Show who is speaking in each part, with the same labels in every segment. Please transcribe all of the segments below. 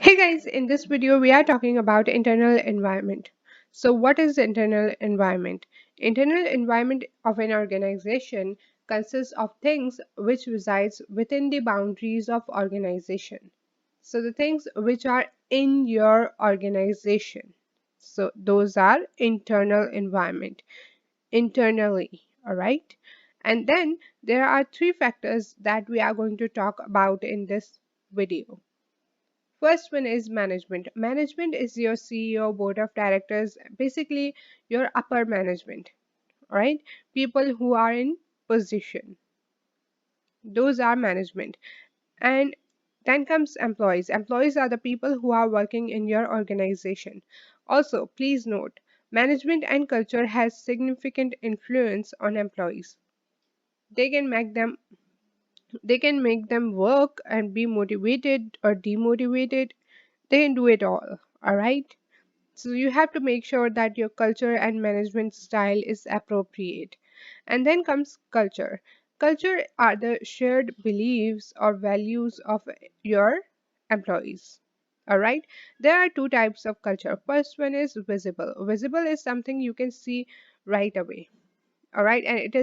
Speaker 1: Hey guys, in this video we are talking about internal environment. So what is the internal environment? Internal environment of an organization consists of things which resides within the boundaries of organization. So the things which are in your organization. So those are internal environment, internally, all right? And then there are three factors that we are going to talk about in this video. First one is management. Management is your CEO, board of directors, basically your upper management, right? People who are in position. Those are management. And then comes employees. Employees are the people who are working in your organization. Also, please note, management and culture has significant influence on employees. They can make them they can make them work and be motivated or demotivated. They can do it all right? So you have to make sure that your culture and management style is appropriate. And then comes culture. Culture are the shared beliefs or values of your employees. All right. There are two types of culture. First one is visible. Visible is something you can see right away. All right. And it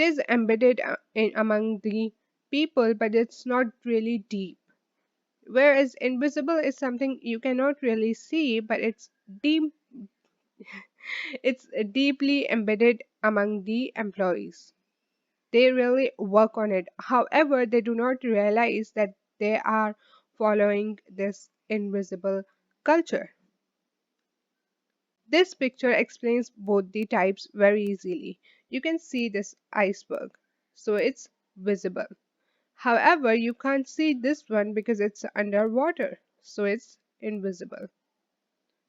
Speaker 1: is embedded among the people, but it's not really deep. Whereas invisible is something you cannot really see, but deep, it's deeply embedded among the employees. They really work on it. However, they do not realize that they are following this invisible culture. This picture explains both the types very easily. You can see this iceberg, so it's visible. However, you can't see this one because it's underwater, so it's invisible.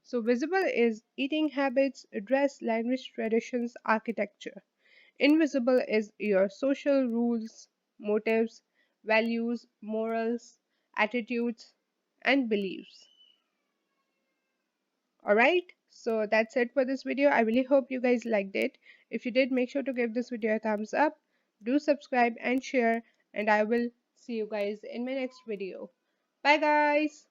Speaker 1: So visible is eating habits, dress, language, traditions, architecture. Invisible is your social rules, motives, values, morals, attitudes, and beliefs. Alright, so that's it for this video. I really hope you guys liked it. If you did, make sure to give this video a thumbs up. Do subscribe and share, and I will see you guys in my next video. Bye guys!